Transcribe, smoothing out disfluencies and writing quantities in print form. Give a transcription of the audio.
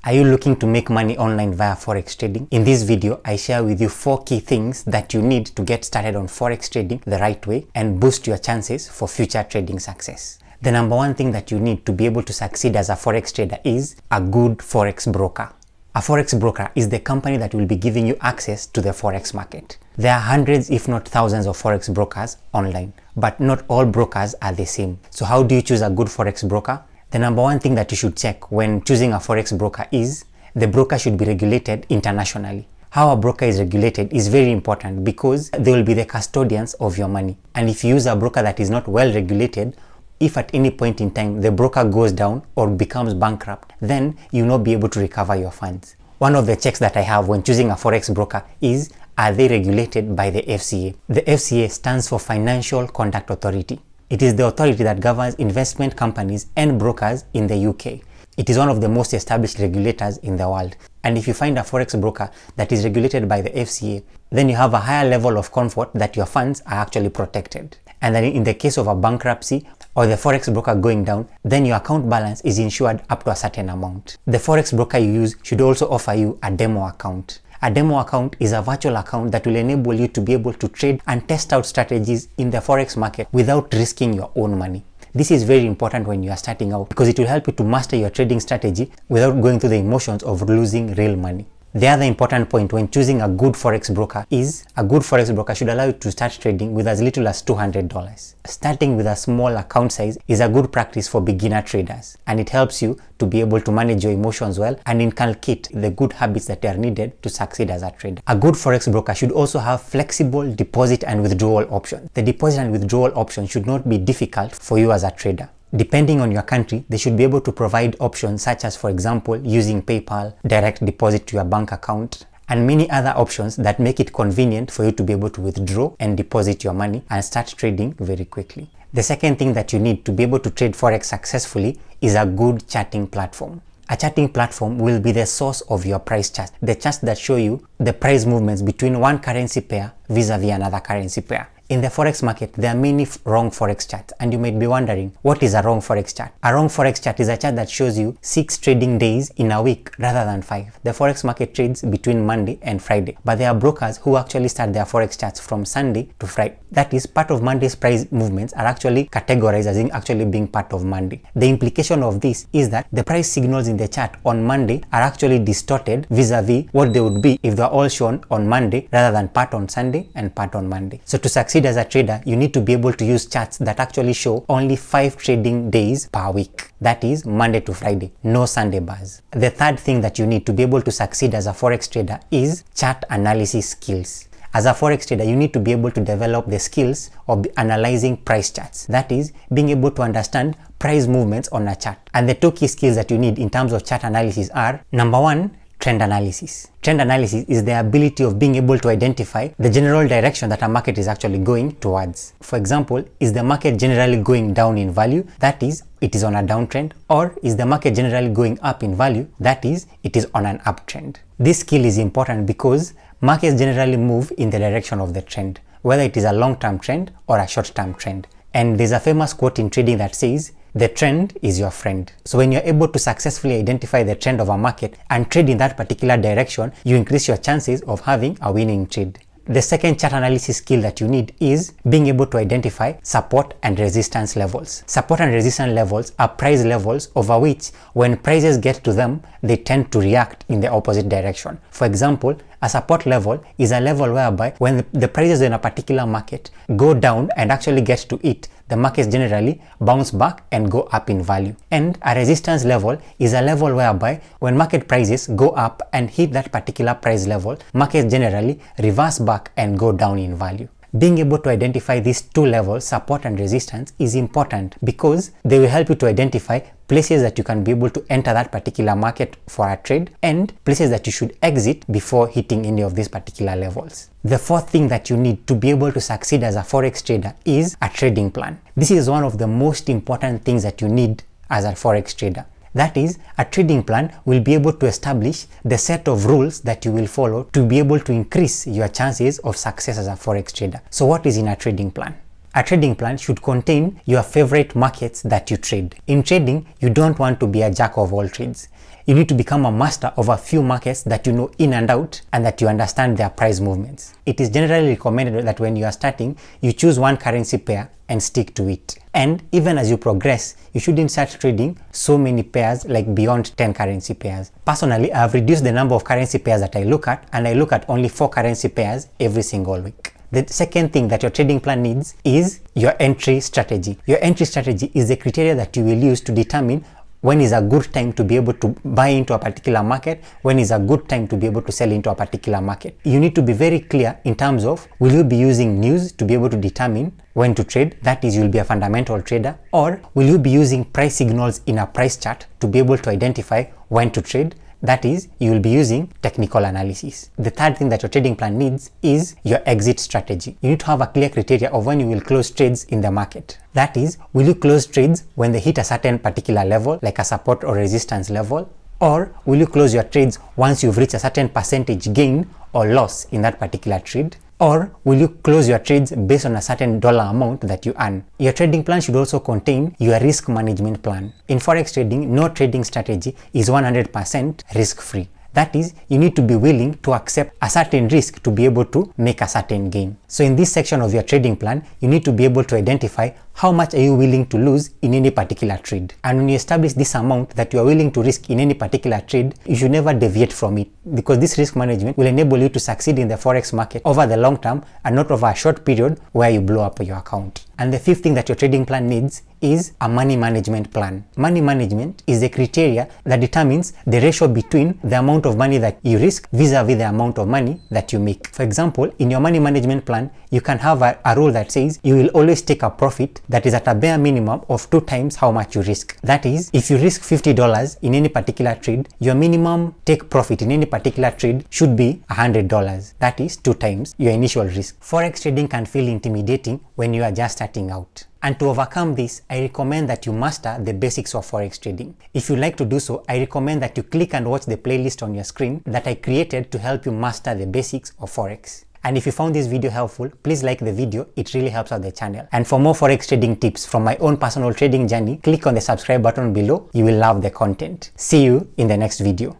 Are you looking to make money online via Forex trading? In this video, I share with you 4 key things that you need to get started on Forex trading the right way and boost your chances for future trading success. The number one thing that you need to be able to succeed as a Forex trader is a good Forex broker. A Forex broker is the company that will be giving you access to the Forex market. There are hundreds if not thousands of Forex brokers online, but not all brokers are the same. So how do you choose a good Forex broker? The number one thing that you should check when choosing a Forex broker is the broker should be regulated internationally. How a broker is regulated is very important because they will be the custodians of your money. And if you use a broker that is not well regulated, if at any point in time the broker goes down or becomes bankrupt, then you will not be able to recover your funds. One of the checks that I have when choosing a Forex broker is, are they regulated by the FCA? The FCA stands for Financial Conduct Authority. It is the authority that governs investment companies and brokers in the UK. It is one of the most established regulators in the world. And if you find a Forex broker that is regulated by the FCA, then you have a higher level of comfort that your funds are actually protected. And then in the case of a bankruptcy or the Forex broker going down, then your account balance is insured up to a certain amount. The Forex broker you use should also offer you a demo account. A demo account is a virtual account that will enable you to be able to trade and test out strategies in the Forex market without risking your own money. This is very important when you are starting out because it will help you to master your trading strategy without going through the emotions of losing real money. The other important point when choosing a good Forex broker is a good Forex broker should allow you to start trading with as little as $200. Starting with a small account size is a good practice for beginner traders, and it helps you to be able to manage your emotions well and inculcate the good habits that are needed to succeed as a trader. A good Forex broker should also have flexible deposit and withdrawal options. The deposit and withdrawal option should not be difficult for you as a trader. Depending on your country, they should be able to provide options such as, for example, using PayPal, direct deposit to your bank account, and many other options that make it convenient for you to be able to withdraw and deposit your money and start trading very quickly. The second thing that you need to be able to trade Forex successfully is a good charting platform. A charting platform will be the source of your price charts, the charts that show you the price movements between one currency pair vis-a-vis another currency pair. In the Forex market, there are many wrong Forex charts, and you might be wondering, what is a wrong Forex chart? A wrong Forex chart is a chart that shows you 6 trading days in a week rather than 5. The Forex market trades between Monday and Friday, but there are brokers who actually start their Forex charts from Sunday to Friday. That is, part of Monday's price movements are actually categorized as actually being part of Monday. The implication of this is that the price signals in the chart on Monday are actually distorted vis-a-vis what they would be if they are all shown on Monday rather than part on Sunday and part on Monday. So to succeed as a trader, you need to be able to use charts that actually show only 5 trading days per week. That is Monday to Friday, no Sunday bars. The third thing that you need to be able to succeed as a Forex trader is chart analysis skills. As a Forex trader, you need to be able to develop the skills of analyzing price charts. That is, being able to understand price movements on a chart. And the 2 key skills that you need in terms of chart analysis are, number 1, trend analysis. Trend analysis is the ability of being able to identify the general direction that a market is actually going towards. For example, is the market generally going down in value? That is, it is on a downtrend. Or is the market generally going up in value? That is, it is on an uptrend. This skill is important because markets generally move in the direction of the trend, whether it is a long-term trend or a short-term trend. And there's a famous quote in trading that says, the trend is your friend. So when you're able to successfully identify the trend of a market and trade in that particular direction, you increase your chances of having a winning trade. The second chart analysis skill that you need is being able to identify support and resistance levels. Support and resistance levels are price levels over which, when prices get to them, they tend to react in the opposite direction. For example, a support level is a level whereby when the prices in a particular market go down and actually get to it, the markets generally bounce back and go up in value. And a resistance level is a level whereby when market prices go up and hit that particular price level, markets generally reverse back and go down in value. Being able to identify these 2 levels, support and resistance, is important because they will help you to identify places that you can be able to enter that particular market for a trade and places that you should exit before hitting any of these particular levels. The fourth thing that you need to be able to succeed as a Forex trader is a trading plan. This is one of the most important things that you need as a Forex trader. That is, a trading plan will be able to establish the set of rules that you will follow to be able to increase your chances of success as a Forex trader. So what is in a trading plan? A trading plan should contain your favorite markets that you trade. In trading, you don't want to be a jack of all trades. you need to become a master of a few markets that you know in and out and that you understand their price movements. It is generally recommended that when you are starting, you choose one currency pair and stick to it. And even as you progress, you shouldn't start trading so many pairs, like beyond 10 currency pairs. Personally, I have reduced the number of currency pairs that I look at, and I look at only 4 currency pairs every single week. The second thing that your trading plan needs is your entry strategy. Your entry strategy is the criteria that you will use to determine when is a good time to be able to buy into a particular market, when is a good time to be able to sell into a particular market. You need to be very clear in terms of, will you be using news to be able to determine when to trade, that is, you'll be a fundamental trader, or will you be using price signals in a price chart to be able to identify when to trade, that is, you will be using technical analysis. The third thing that your trading plan needs is your exit strategy. You need to have a clear criteria of when you will close trades in the market. That is, will you close trades when they hit a certain particular level, like a support or resistance level? Or will you close your trades once you've reached a certain percentage gain or loss in that particular trade? Or will you close your trades based on a certain dollar amount that you earn? Your trading plan should also contain your risk management plan. In Forex trading, no trading strategy is 100% risk-free. That is, you need to be willing to accept a certain risk to be able to make a certain gain. So in this section of your trading plan, you need to be able to identify how much are you willing to lose in any particular trade. And when you establish this amount that you are willing to risk in any particular trade, you should never deviate from it, because this risk management will enable you to succeed in the Forex market over the long term and not over a short period where you blow up your account. And the fifth thing that your trading plan needs is a money management plan. Money management is the criteria that determines the ratio between the amount of money that you risk vis-a-vis the amount of money that you make. For example, in your money management plan, you can have a rule that says you will always take a profit that is at a bare minimum of 2 times how much you risk. That is, if you risk $50 in any particular trade, your minimum take profit in any particular trade should be $100. That is 2 times your initial risk. Forex trading can feel intimidating when you are just starting out. And to overcome this, I recommend that you master the basics of Forex trading. If you like to do so, I recommend that you click and watch the playlist on your screen that I created to help you master the basics of Forex. And if you found this video helpful, please like the video, it really helps out the channel. And for more Forex trading tips from my own personal trading journey, click on the subscribe button below. You will love the content. See you in the next video.